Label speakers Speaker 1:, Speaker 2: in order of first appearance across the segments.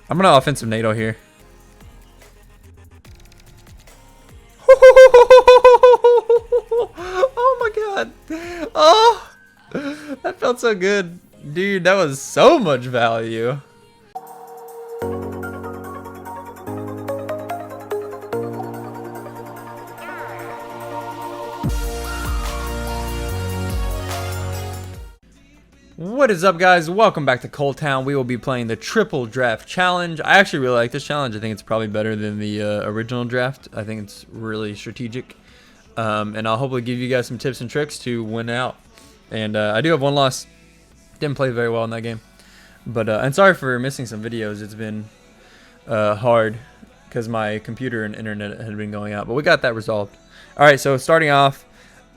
Speaker 1: I'm gonna offensive NATO here. Oh my god. Oh, that felt so good. Dude, that was so much value. What is up, guys? Welcome back to Coltown. We will be playing the triple draft challenge. I actually really like this challenge. I think it's probably better than the original draft. I think it's really strategic. And I'll hopefully give you guys some tips and tricks to win out. And I do have one loss. Didn't play very well in that game. But and sorry for missing some videos. It's been hard because my computer and internet had been going out. But we got that resolved. All right, so starting off,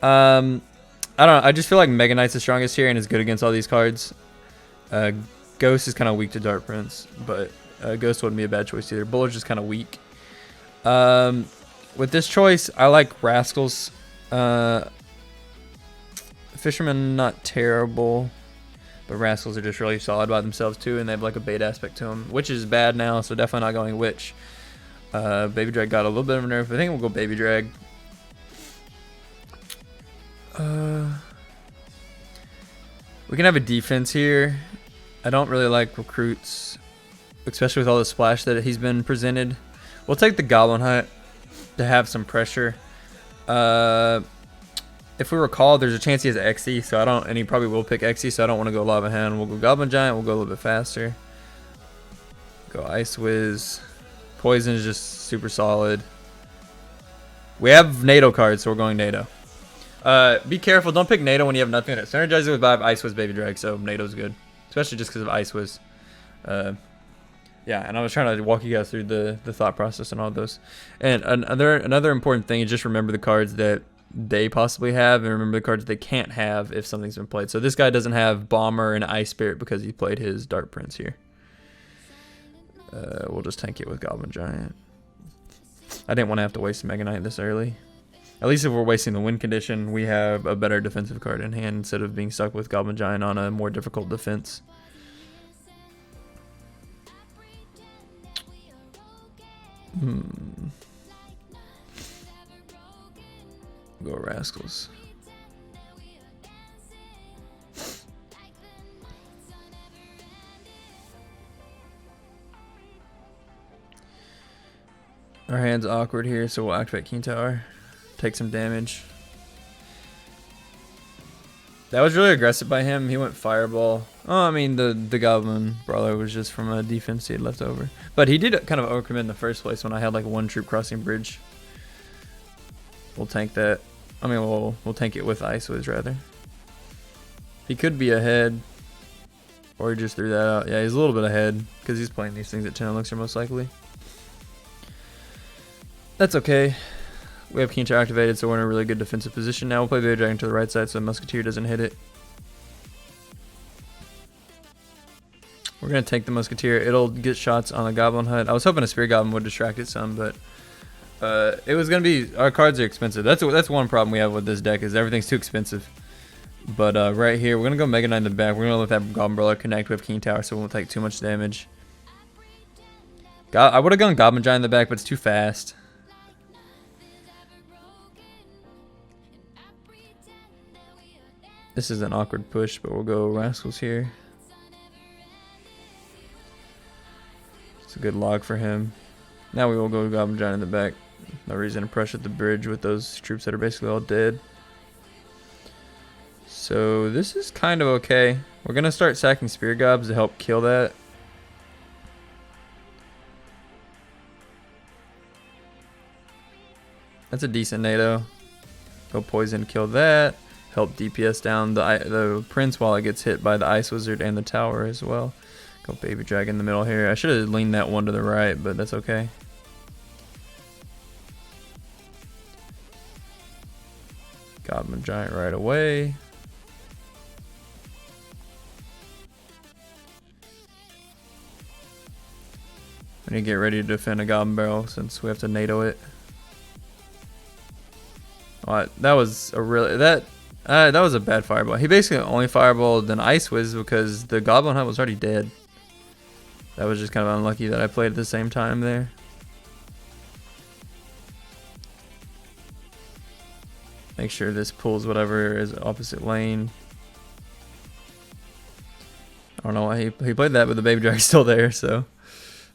Speaker 1: I don't know. I just feel like Mega Knight's the strongest here and is good against all these cards. Ghost is kind of weak to Dart Prince, but Ghost wouldn't be a bad choice either. Bullet's just kind of weak. With this choice, I like Rascals. Fisherman, not terrible, but Rascals are just really solid by themselves too, and they have like a bait aspect to them. Witch is bad now, so definitely not going Witch. Baby Drag got a little bit of a nerf. I think we'll go Baby Drag. We can have a defense here. I don't really like recruits, especially with all the splash that he's been presented. We'll take the Goblin Hut to have some pressure. If we recall, there's a chance he has XE, so I don't, and he probably will pick XE, so I don't want to go Lava Hand. We'll go Goblin Giant. We'll go a little bit faster. Go Ice Wiz. Poison is just super solid. We have NATO cards, so we're going NATO. Be careful. Don't pick NATO when you have nothing that synergizes with Ice Wiz Baby Drag, so NATO's good. Especially just because of Ice Wiz. Yeah, and I was trying to walk you guys through the thought process and all those. And another important thing is just remember the cards that they possibly have and remember the cards they can't have if something's been played. So this guy doesn't have Bomber and Ice Spirit because he played his Dart Prince here. We'll just tank it with Goblin Giant. I didn't want to have to waste Mega Knight this early. At least if we're wasting the win condition, we have a better defensive card in hand instead of being stuck with Goblin Giant on a more difficult defense. Go Rascals. Our hand's awkward here, so we'll activate King Tower. Take some damage. That was really aggressive by him. He went Fireball. Oh, I mean, the Goblin Brawler was just from a defense he had left over. But he did kind of overcommit in the first place when I had like one troop crossing bridge. We'll tank that. I mean, we'll tank it with Ice Wiz rather. He could be ahead. Or he just threw that out. Yeah, he's a little bit ahead because he's playing these things at 10 elixir most likely. That's okay. We have King Tower activated, so we're in a really good defensive position now. We'll play Baby Dragon to the right side so Musketeer doesn't hit it. We're going to take the Musketeer. It'll get shots on the Goblin Hut. I was hoping a Spear Goblin would distract it some, but it was going to be... Our cards are expensive. That's one problem we have with this deck is everything's too expensive. But right here, we're going to go Mega Knight in the back. We're going to let that Goblin Brawler connect with King Tower so we won't take too much damage. I would have gone Goblin Giant in the back, but it's too fast. This is an awkward push, but we'll go Rascals here. It's a good log for him. Now we will go Goblin Giant in the back. No reason to pressure the bridge with those troops that are basically all dead. So this is kind of okay. We're going to start sacking Spear Gobs to help kill that. That's a decent NATO. Go Poison, kill that. Help DPS down the Prince while it gets hit by the Ice Wizard and the Tower as well. Go Baby Dragon in the middle here. I should have leaned that one to the right, but that's okay. Goblin Giant right away. We need to get ready to defend a Goblin Barrel since we have to NATO it. Oh, that was a really... That was a bad fireball. He basically only fireballed an Ice Wiz because the Goblin Hunt was already dead. That was just kind of unlucky that I played at the same time there. Make sure this pulls whatever is opposite lane. I don't know why he played that, but the baby dragon's still there, so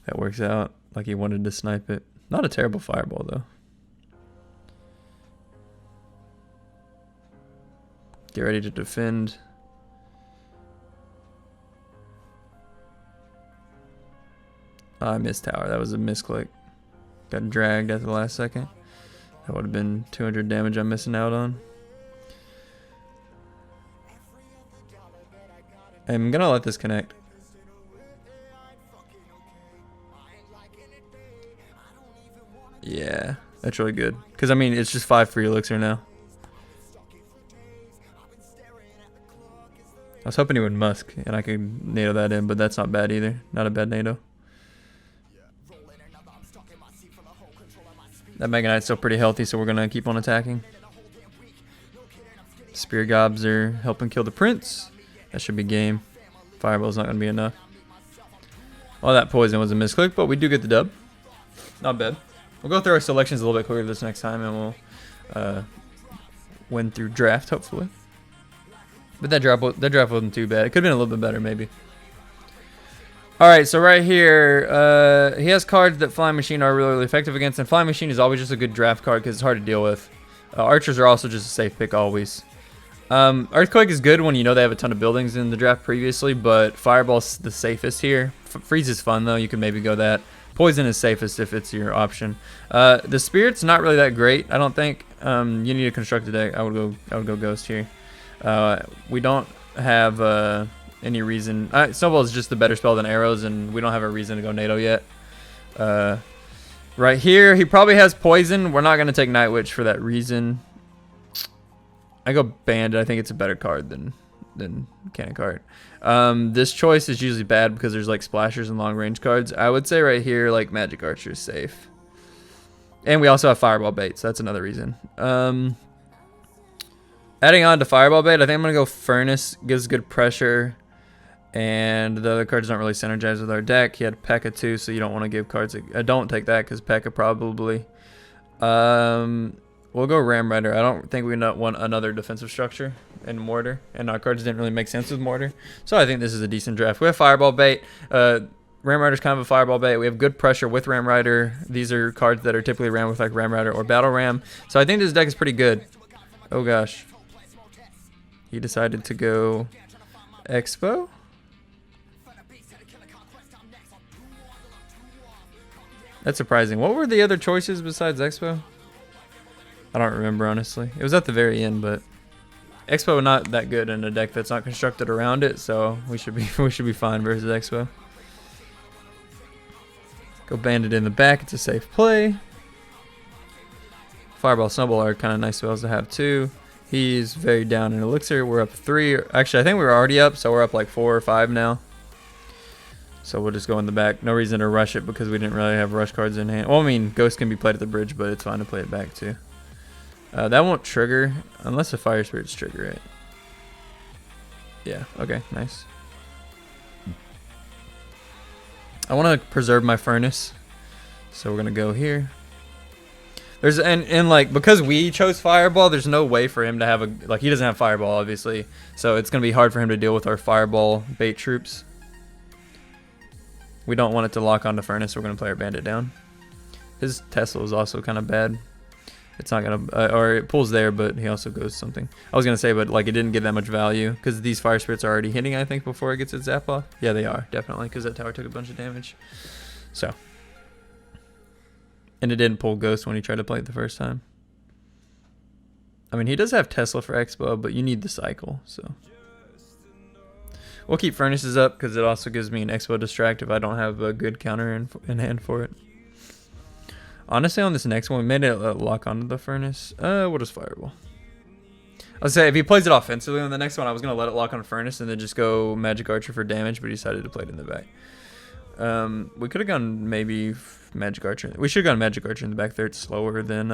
Speaker 1: that works out. Like he wanted to snipe it. Not a terrible fireball though. Get ready to defend. Oh, I missed tower. That was a misclick. Got dragged at the last second. That would have been 200 damage I'm missing out on. I'm gonna let this connect. Yeah, that's really good. Because, I mean, it's just 5 free elixir now. I was hoping he would musk and I could NATO that in, but that's not bad either. Not a bad NATO. That Mega Knight's still pretty healthy, so we're going to keep on attacking. Spear gobs are helping kill the prince. That should be game. Fireball's not going to be enough. Well, that poison was a misclick, but we do get the dub. Not bad. We'll go through our selections a little bit quicker this next time, and we'll win through draft, hopefully. But that draft wasn't too bad. It could have been a little bit better, maybe. Alright, so right here, he has cards that Flying Machine are really, really effective against, and Flying Machine is always just a good draft card because it's hard to deal with. Archers are also just a safe pick always. Earthquake is good when you know they have a ton of buildings in the draft previously, but Fireball's the safest here. Freeze is fun though, you can maybe go that. Poison is safest if it's your option. The Spirit's not really that great, I don't think. You need to construct a deck. I would go Ghost here. We don't have any reason. Snowball is just the better spell than arrows, and we don't have a reason to go NATO yet. Right here, he probably has poison. We're not going to take Night Witch for that reason. I go Bandit. I think it's a better card than Cannon Cart. This choice is usually bad because there's like splashers and long range cards. I would say right here, like Magic Archer is safe. And we also have Fireball Bait, so that's another reason. Adding on to Fireball Bait, I think I'm going to go Furnace. Gives good pressure. And the other cards don't really synergize with our deck. He had P.E.K.K.A. too, so you don't want to give cards. Don't take that because P.E.K.K.A. probably. We'll go Ram Rider. I don't think we want another defensive structure in Mortar. And our cards didn't really make sense with Mortar. So I think this is a decent draft. We have Fireball Bait. Ram Rider's kind of a Fireball Bait. We have good pressure with Ram Rider. These are cards that are typically ran with like Ram Rider or Battle Ram. So I think this deck is pretty good. Oh gosh. He decided to go Expo. That's surprising. What were the other choices besides Expo? I don't remember, honestly. It was at the very end, but Expo not that good in a deck that's not constructed around it, so we should be fine versus Expo. Go Bandit in the back. It's a safe play. Fireball, Snowball are kind of nice spells to have too. He's very down in Elixir. We're up 3. Actually, I think we were already up, so we're up like 4 or 5 now. So we'll just go in the back. No reason to rush it because we didn't really have rush cards in hand. Well, I mean, Ghost can be played at the bridge, but it's fine to play it back too. That won't trigger unless the Fire Spirits trigger it. Yeah, okay, nice. I want to preserve my Furnace, so we're going to go here. There's and like because we chose Fireball, there's no way for him to have a he doesn't have Fireball obviously, so it's gonna be hard for him to deal with our Fireball Bait troops. We don't want it to lock onto Furnace, so we're gonna play our Bandit down. His Tesla is also kind of bad. It's not gonna or it pulls there, but he also goes something. I was gonna say, but like it didn't get that much value because these Fire Spirits are already hitting. I think before it gets its zap off. Yeah, they are definitely because that tower took a bunch of damage. So. And it didn't pull Ghost when he tried to play it the first time. I mean, he does have Tesla for Expo, but you need the cycle, so. We'll keep Furnaces up because it also gives me an Expo Distract if I don't have a good counter in hand for it. Honestly, on this next one, we made it lock onto the Furnace. We'll just Fireball. I'll say if he plays it offensively on the next one, I was going to let it lock on Furnace and then just go Magic Archer for damage, but he decided to play it in the back. We could have gone maybe Magic Archer. We should have gone Magic Archer in the back there. It's slower than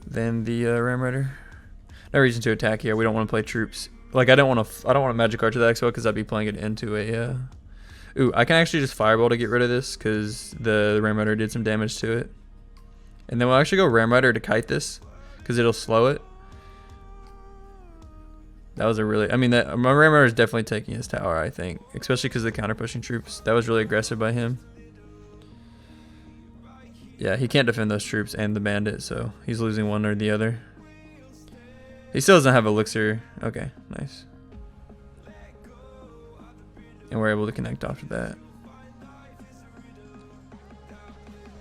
Speaker 1: the Ram Rider. No reason to attack here. We don't want to play troops. Like I don't want to Magic Archer the Expo because I'd be playing it into Ooh, I can actually just Fireball to get rid of this because the Ram Rider did some damage to it. And then we'll actually go Ram Rider to kite this because it'll slow it. That was a really, I mean, my Ram Rider is definitely taking his tower, I think. Especially because of the counter pushing troops. That was really aggressive by him. Yeah, he can't defend those troops and the bandit, so he's losing one or the other. He still doesn't have elixir. Okay, nice. And we're able to connect after that.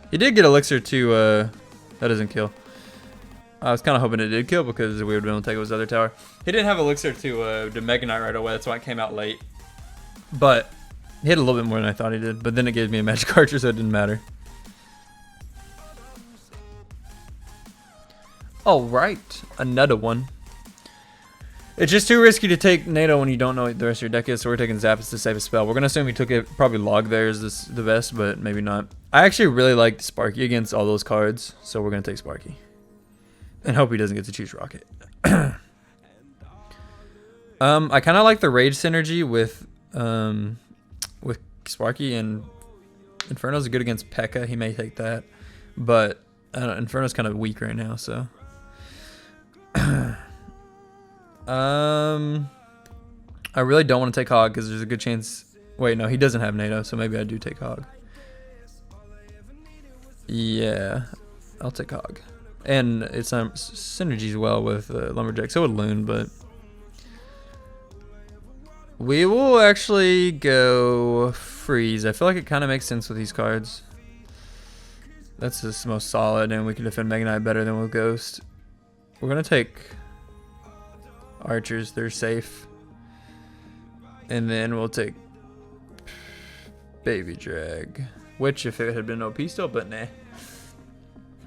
Speaker 1: He did get elixir to, that doesn't kill. I was kind of hoping it did kill because we would have been able to take his other tower. He didn't have elixir to Mega Knight right away, that's why it came out late. But he hit a little bit more than I thought he did. But then it gave me a magic archer, so it didn't matter. Alright, another one. It's just too risky to take NATO when you don't know what the rest of your deck is, so we're taking Zappos to save a spell. We're going to assume he took it, probably Log there is the best, but maybe not. I actually really liked Sparky against all those cards, so we're going to take Sparky. And hope he doesn't get to choose Rocket. I kind of like the Rage synergy with Sparky, and Inferno's good against P.E.K.K.A. He may take that, but Inferno's kind of weak right now, so... I really don't want to take Hog because there's a good chance. Wait, no, he doesn't have NATO, so maybe I do take Hog. Yeah, I'll take Hog, and it's synergies well with Lumberjack. So would Loon, but we will actually go Freeze. I feel like it kind of makes sense with these cards. That's the most solid, and we can defend Mega Knight better than with Ghost. We're gonna take Archers, they're safe. And then we'll take Baby Drag, which if it had been OP still, but nah.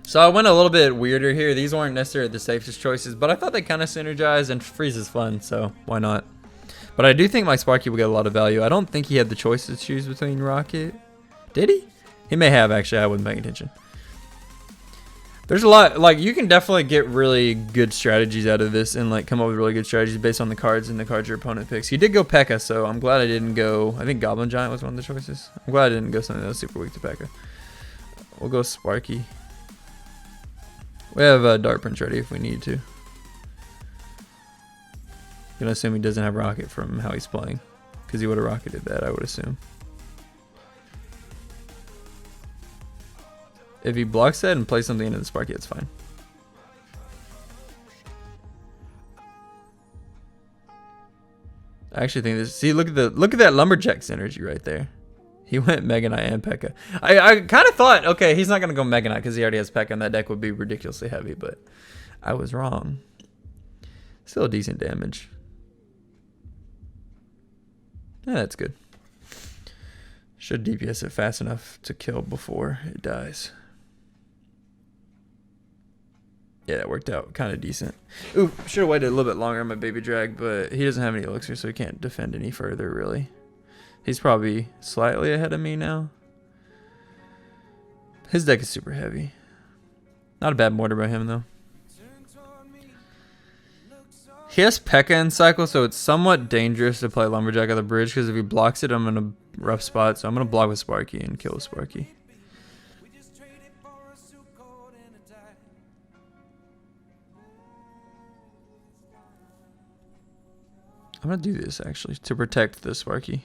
Speaker 1: So I went a little bit weirder here. These weren't necessarily the safest choices, but I thought they kind of synergized, and Freeze is fun, so why not? But I do think my Sparky will get a lot of value. I don't think he had the choice to choose between Rocket. Did he? He may have, actually. I wasn't paying attention. There's a lot, like, you can definitely get really good strategies out of this and, like, come up with really good strategies based on the cards and the cards your opponent picks. He did go P.E.K.K.A., so I'm glad I didn't go, I think Goblin Giant was one of the choices. I'm glad I didn't go something that was super weak to P.E.K.K.A. We'll go Sparky. We have Dark Prince ready if we need to. Gonna assume he doesn't have Rocket from how he's playing, because he would have rocketed that, I would assume. If he blocks that and plays something into the Sparky, it's fine. I actually think this. See, look at that Lumberjack synergy right there. He went Mega Knight and P.E.K.K.A. I kind of thought, okay, he's not gonna go Mega Knight because he already has P.E.K.K.A. and that deck would be ridiculously heavy, but I was wrong. Still decent damage. Yeah, that's good. Should DPS it fast enough to kill before it dies. Yeah, it worked out kind of decent. Ooh, should have waited a little bit longer on my Baby Drag, but he doesn't have any elixir, so he can't defend any further, really. He's probably slightly ahead of me now. His deck is super heavy. Not a bad mortar by him, though. He has P.E.K.K.A. in cycle, so it's somewhat dangerous to play Lumberjack at the bridge, because if he blocks it, I'm in a rough spot, so I'm going to block with Sparky and kill with Sparky. I'm going to do this, actually, to protect the Sparky.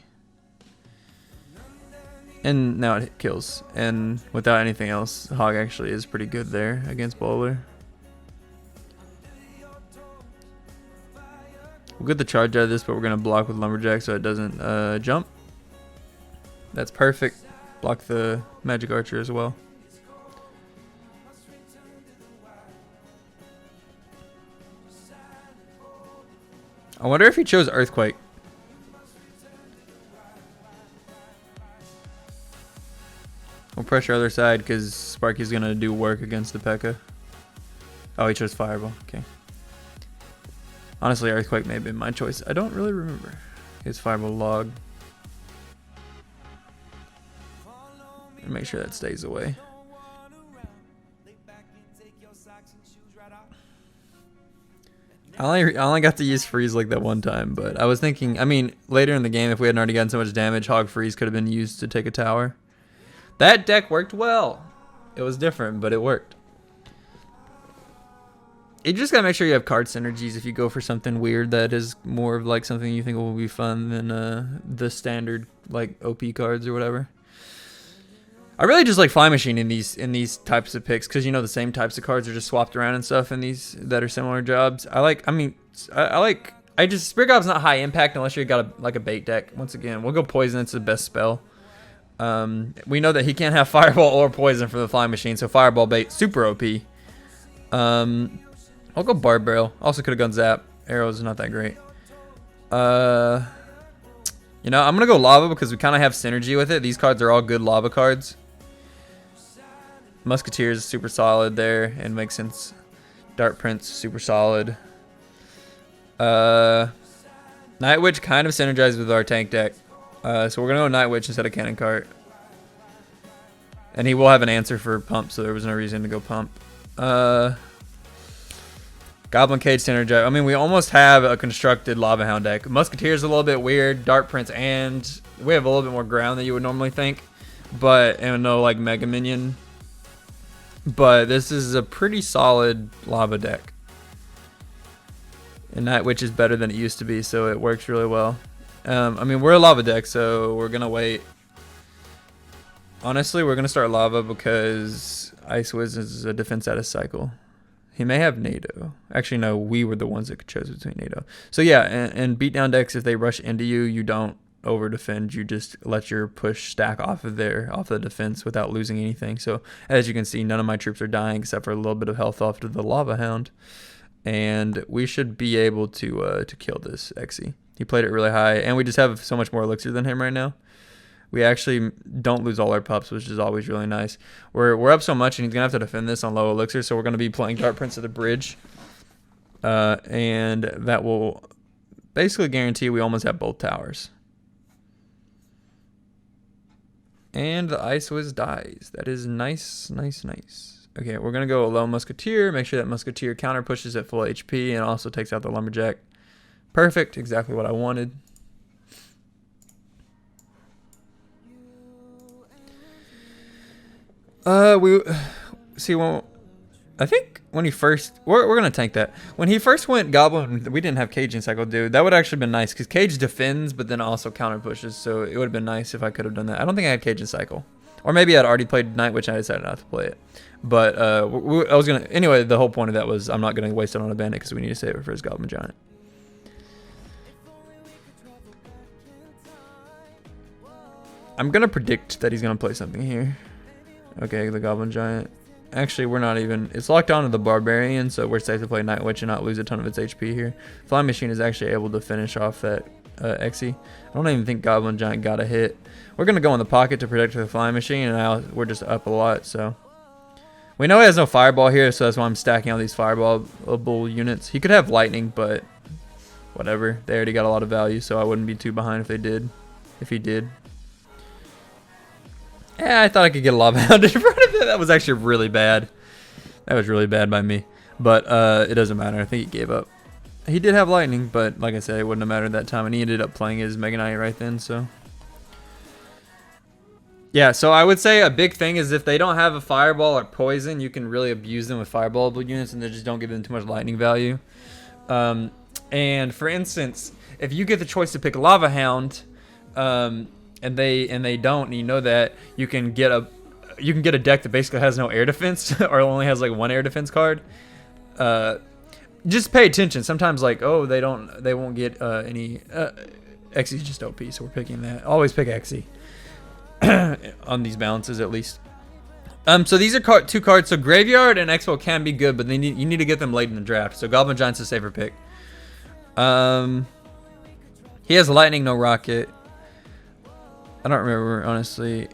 Speaker 1: And now it kills. And without anything else, Hog actually is pretty good there against Bowler. We'll get the charge out of this, but we're going to block with Lumberjack so it doesn't jump. That's perfect. Block the Magic Archer as well. I wonder if he chose Earthquake. We'll pressure other side because Sparky's going to do work against the P.E.K.K.A. Oh, he chose Fireball. Okay. Honestly, Earthquake may have been my choice. I don't really remember. His Fireball log. And make sure that stays away. I only got to use freeze like that one time, but I was thinking, I mean, later in the game, if we hadn't already gotten so much damage, hog freeze could have been used to take a tower. That deck worked well. It was different, but it worked. You just gotta make sure you have card synergies if you go for something weird that is more of like something you think will be fun than the standard like OP cards or whatever. I really just like Fly Machine in these types of picks because you know the same types of cards are just swapped around and stuff in these that are similar jobs. I just Spirit Gob's not high impact unless you got like a bait deck. Once again, we'll go Poison. It's the best spell. We know that he can't have Fireball or Poison for the Fly Machine, so Fireball bait super OP. I'll go Barb Barrel. Also could have gone Zap. Arrows is not that great. You know, I'm gonna go Lava because we kind of have synergy with it. These cards are all good Lava cards. Musketeer is super solid there and makes sense. Dart Prince super solid. Night Witch kind of synergizes with our tank deck. So we're gonna go Night Witch instead of Cannon Cart. And he will have an answer for Pump, so there was no reason to go Pump. Goblin Cage synergize. I mean, we almost have a constructed Lava Hound deck. Musketeer is a little bit weird. Dart Prince, and we have a little bit more ground than you would normally think. And no like Mega Minion. But this is a pretty solid lava deck. And Night Witch is better than it used to be, so it works really well. I mean, we're a lava deck, so we're going to wait. Honestly, we're going to start lava because Ice Wiz is a defense out of cycle. He may have NATO. Actually, no, we were the ones that chose between NATO. So yeah, and beatdown decks, if they rush into you, you don't over defend. You just let your push stack off of the defense without losing anything. So as you can see, none of my troops are dying except for a little bit of health off to the Lava Hound. And we should be able to kill this Xe. He played it really high, and we just have so much more elixir than him right now. We actually don't lose all our pups, which is always really nice. We're up so much, and he's gonna have to defend this on low elixir, so we're gonna be playing Dart Prince of the Bridge, and that will basically guarantee we almost have both towers. And the Ice Wiz dies. That is nice, nice, nice. Okay, we're gonna go a low Musketeer. Make sure that Musketeer counter pushes at full HP and also takes out the Lumberjack. Perfect, exactly what I wanted. I think when he first, we're gonna tank that. When he first went Goblin, we didn't have Caging Cycle, dude. That would actually been nice because Cage defends, but then also counter pushes. So it would have been nice if I could have done that. I don't think I had Caging Cycle, or maybe I'd already played Night Witch and I decided not to play it. But I was gonna anyway. The whole point of that was I'm not gonna waste it on a bandit because we need to save it for his Goblin Giant. I'm gonna predict that he's gonna play something here. Okay, the Goblin Giant. Actually, we're not even... It's locked onto the Barbarian, so we're safe to play Night Witch and not lose a ton of its HP here. Fly Machine is actually able to finish off that Xe. I don't even think Goblin Giant got a hit. We're going to go in the pocket to protect the Fly Machine, and now we're just up a lot, so... We know he has no Fireball here, so that's why I'm stacking all these Fireball units. He could have Lightning, but... Whatever. They already got a lot of value, so I wouldn't be too behind if they did. If he did. Yeah, I thought I could get a Lava Hound in front of it. That was actually really bad. That was really bad by me. But it doesn't matter. I think he gave up. He did have Lightning, but like I said, it wouldn't have mattered that time. And he ended up playing his Mega Knight right then, so... Yeah, so I would say a big thing is if they don't have a Fireball or Poison, you can really abuse them with Fireballable units and they just don't give them too much Lightning value. And for instance, if you get the choice to pick Lava Hound... and they don't, and you know that you can get a deck that basically has no air defense or only has like one air defense card. Just pay attention. Sometimes like they won't get any Xe's just OP, so we're picking that. Always pick Xe on these balances at least. So these are two cards. So Graveyard and Expo can be good, but you need to get them late in the draft. So Goblin Giant's a safer pick. He has Lightning, no Rocket. I don't remember, honestly.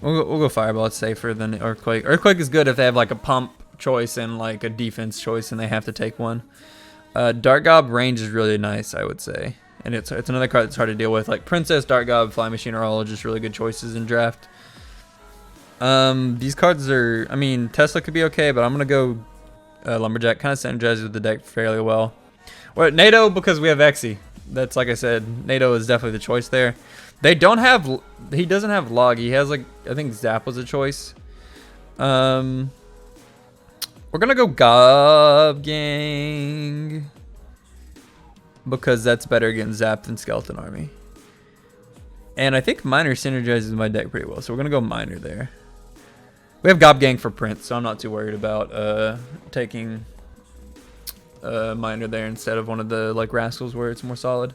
Speaker 1: We'll go Fireball. It's safer than Earthquake. Earthquake is good if they have like a pump choice and like a defense choice and they have to take one. Dart Gob range is really nice, I would say. And it's another card that's hard to deal with. Like Princess, Dart Gob, Fly Machine are all just really good choices in draft. These cards are... I mean, Tesla could be okay, but I'm going to go Lumberjack. Kind of synergizes with the deck fairly well. Well, NATO because we have Xe. That's like I said. NATO is definitely the choice there. They don't have. He doesn't have log. He has like I think Zap was a choice. We're gonna go Gob Gang because that's better against Zap than Skeleton Army. And I think Miner synergizes my deck pretty well, so we're gonna go Miner there. We have Gob Gang for Prince, so I'm not too worried about taking Miner there instead of one of the like Rascals where it's more solid.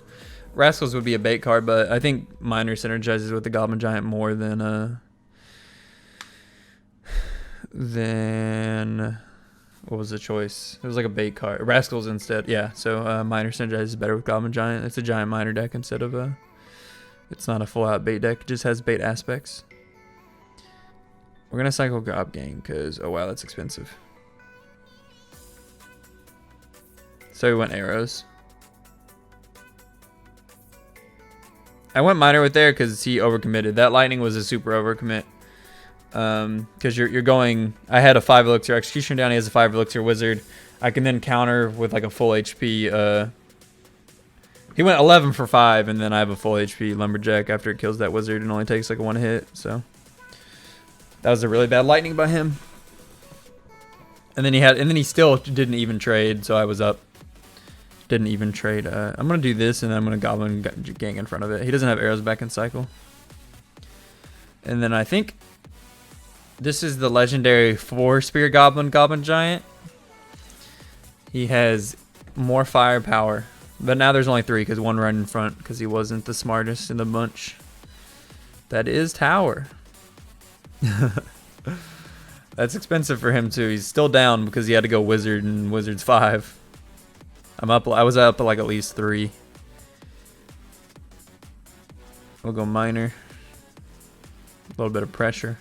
Speaker 1: Rascals would be a bait card, but I think Miner synergizes with the Goblin Giant more than what was the choice? It was like a bait card. Rascals instead. Yeah, so Miner synergizes better with Goblin Giant. It's a Giant Miner deck instead of it's not a full out bait deck. It just has bait aspects. We're gonna cycle Gob Gang because oh wow, that's expensive. So we went arrows. I went Miner with there because he overcommitted. That lightning was a super overcommit. Because you're going. I had a 5 elixir execution down. He has a 5 elixir wizard. I can then counter with like a full HP. He went 11 for 5, and then I have a full HP lumberjack after it kills that wizard and only takes like a 1 hit. So that was a really bad lightning by him. And then he still didn't even trade. So I was up. Didn't even trade. I'm gonna do this, and then I'm gonna Goblin Gang in front of it. He doesn't have arrows back in cycle. And then I think this is the legendary 4-spear Goblin Giant. He has more firepower, but now there's only 3 because 1 right in front because he wasn't the smartest in the bunch. That is Tower. That's expensive for him too. He's still down because he had to go Wizard and Wizard's 5. I'm up. I was up like at least 3. We'll go Miner. A little bit of pressure.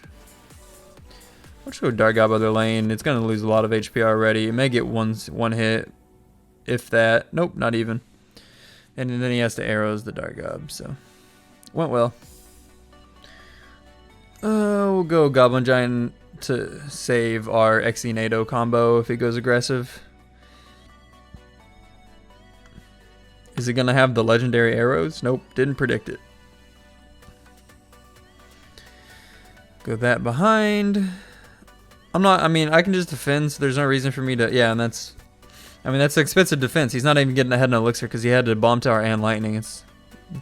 Speaker 1: I'll just go Dark Gob other lane. It's gonna lose a lot of HP already. It may get one hit, if that. Nope, not even. And then he has to arrows the Dark Gob. So went well. We'll go Goblin Giant to save our Xe NATO combo if he goes aggressive. Is it gonna have the legendary arrows? Nope, didn't predict it. Go that behind. I mean, I can just defend, so there's no reason for me to, yeah, and that's expensive defense. He's not even getting ahead in elixir because he had to bomb tower and lightning. It's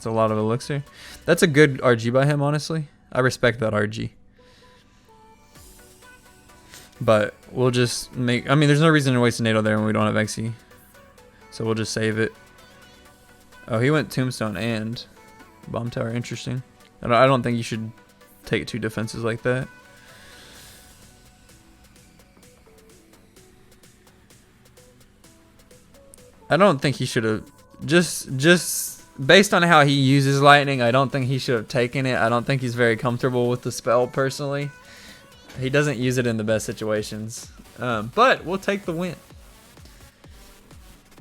Speaker 1: a lot of elixir. That's a good RG by him, honestly. I respect that RG. But we'll just make, I mean, there's no reason to waste a NATO there when we don't have Xe. So we'll just save it. Oh, he went Tombstone and Bomb Tower. Interesting. I don't think you should take 2 defenses like that. I don't think he should have just based on how he uses lightning. I don't think he should have taken it. I don't think he's very comfortable with the spell personally. He doesn't use it in the best situations. But we'll take the win.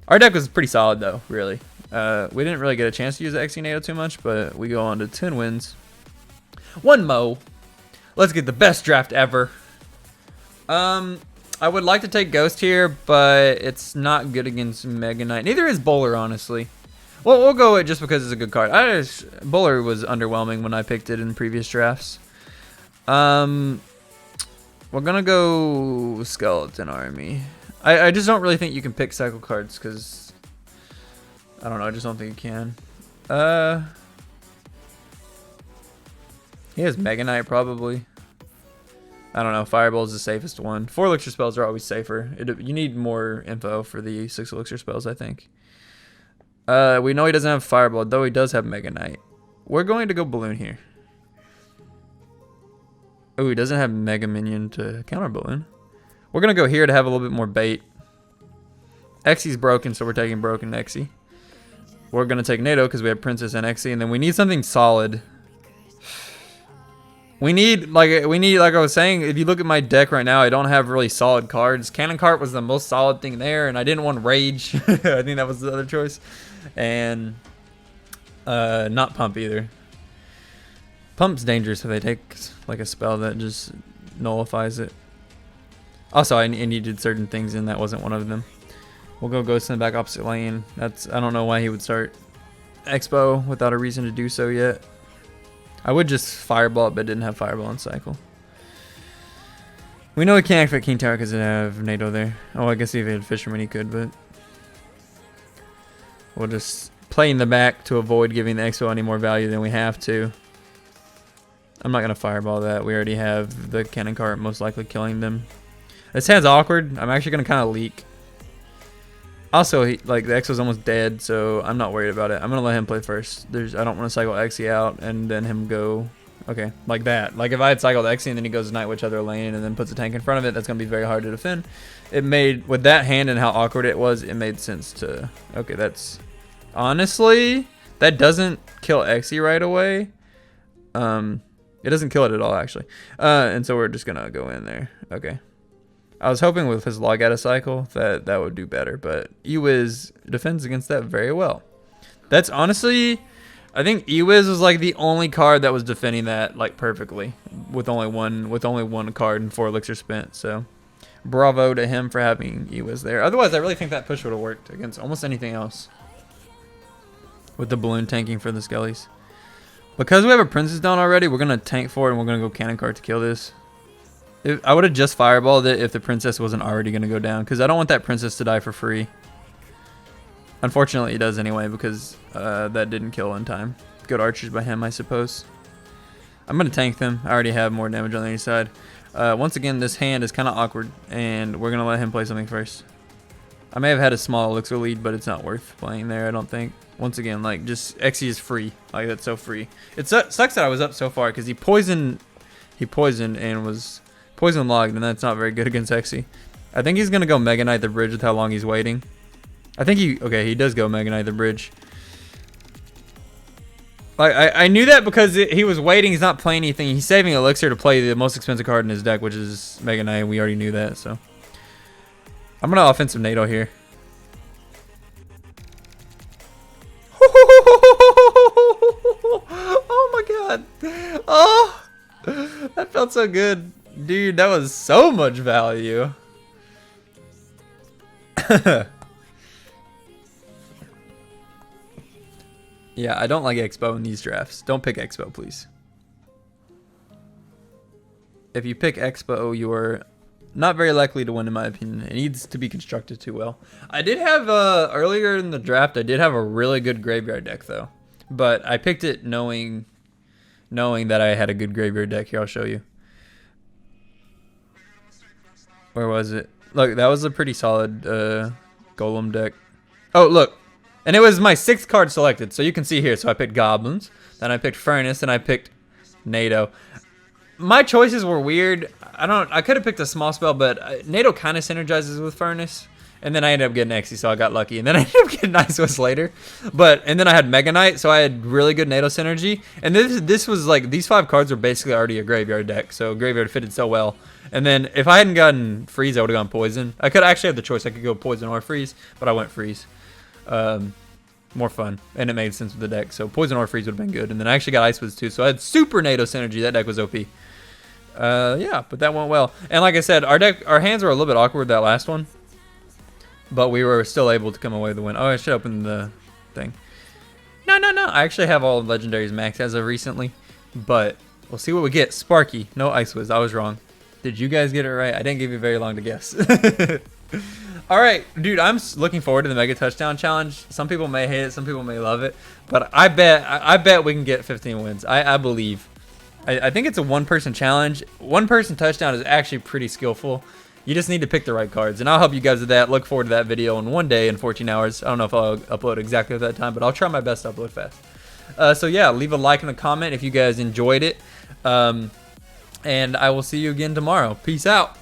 Speaker 1: Our deck was pretty solid though, really. We didn't really get a chance to use the Xe NATO too much, but we go on to 10 wins. 1 mo. Let's get the best draft ever. I would like to take Ghost here, but it's not good against Mega Knight. Neither is Bowler, honestly. Well, we'll go with it just because it's a good card. Bowler was underwhelming when I picked it in previous drafts. We're gonna go Skeleton Army. I just don't really think you can pick cycle cards because I don't know. I just don't think you can. He has Mega Knight probably. I don't know. Fireball is the safest one. 4 elixir spells are always safer. You need more info for the 6 elixir spells, I think. We know he doesn't have Fireball, though he does have Mega Knight. We're going to go Balloon here. Oh, he doesn't have Mega Minion to counter Balloon. We're going to go here to have a little bit more bait. Xe's broken, so we're taking broken Xe. We're going to take NATO because we have Princess and Xe, and then we need something solid. We need, like I was saying, if you look at my deck right now, I don't have really solid cards. Cannon Cart was the most solid thing there, and I didn't want Rage. I think that was the other choice. And not Pump either. Pump's dangerous if they take like a spell that just nullifies it. Also, I needed certain things, and that wasn't one of them. We'll go Ghost in the back opposite lane. I don't know why he would start Expo without a reason to do so yet. I would just Fireball it, but didn't have Fireball in cycle. We know he can't activate King Tower because it have NATO there. Oh, I guess if he had Fisherman he could, but we'll just play in the back to avoid giving the Expo any more value than we have to. I'm not going to Fireball that. We already have the Cannon Cart most likely killing them. This hand's awkward. I'm actually going to kind of leak. Also, like the Exo's almost dead, so I'm not worried about it. I'm gonna let him play first. I don't want to cycle Exy out and then him go, okay, like that. Like if I had cycled Exy and then he goes Night Witch other lane and then puts a tank in front of it, that's gonna be very hard to defend. It made, with that hand and how awkward it was, it made sense to, okay, that's, honestly, that doesn't kill Exy right away. It doesn't kill it at all actually. And so we're just gonna go in there, okay. I was hoping with his log out of cycle that would do better, but Ewiz defends against that very well. That's honestly, I think Ewiz was like the only card that was defending that like perfectly with only one card and 4 elixir spent. So bravo to him for having Ewiz there. Otherwise, I really think that push would have worked against almost anything else with the balloon tanking for the skellies. Because we have a princess down already, we're gonna tank for it and we're gonna go cannon cart to kill this. I would have just fireballed it if the princess wasn't already going to go down, because I don't want that princess to die for free. Unfortunately, it does anyway, because that didn't kill in time. Good archers by him, I suppose. I'm going to tank them. I already have more damage on the other side. Once again, this hand is kind of awkward, and we're going to let him play something first. I may have had a small elixir lead, but it's not worth playing there, I don't think. Once again, like, just Xe is free. Like, that's so free. It sucks that I was up so far, because he poisoned and was poison logged, and that's not very good against Xe. I think he's gonna go Mega Knight the bridge with how long he's waiting. I think he does go Mega Knight the bridge. Like I knew that because he was waiting. He's not playing anything. He's saving elixir to play the most expensive card in his deck, which is Mega Knight. We already knew that, so I'm gonna offensive NATO here. Oh my god! Oh, that felt so good. Dude, that was so much value. Yeah, I don't like Expo in these drafts. Don't pick Expo, please. If you pick Expo, you're not very likely to win, in my opinion. It needs to be constructed too well. I did have, earlier in the draft, I did have a really good graveyard deck, though. But I picked it knowing that I had a good graveyard deck. Here, I'll show you. Where was it? Look, that was a pretty solid golem deck. Oh, look. And it was my 6th card selected. So you can see here. So I picked goblins. Then I picked furnace. And I picked NATO. My choices were weird. I could have picked a small spell, but NATO kind of synergizes with furnace. And then I ended up getting Xe, so I got lucky. And then I ended up getting Ice West later. And then I had Mega Knight, so I had really good NATO synergy. And this was like, these 5 cards were basically already a graveyard deck. So graveyard fitted so well. And then if I hadn't gotten freeze, I would have gone poison. I could actually have the choice. I could go poison or freeze, but I went freeze. More fun. And it made sense with the deck. So poison or freeze would have been good. And then I actually got Ice West too. So I had super NATO synergy. That deck was OP. Yeah, but that went well. And like I said, our hands were a little bit awkward that last one. But we were still able to come away with the win. Oh, I should open the thing. No. I actually have all legendaries maxed as of recently. But we'll see what we get. Sparky. No Ice Wiz. I was wrong. Did you guys get it right? I didn't give you very long to guess. All right, dude, I'm looking forward to the Mega Touchdown Challenge. Some people may hate it. Some people may love it. But I bet we can get 15 wins. I believe. I think it's a one-person challenge. One-person touchdown is actually pretty skillful. You just need to pick the right cards, and I'll help you guys with that. Look forward to that video in 1 day in 14 hours. I don't know if I'll upload exactly at that time, but I'll try my best to upload fast. So yeah, leave a like and a comment if you guys enjoyed it. And I will see you again tomorrow. Peace out.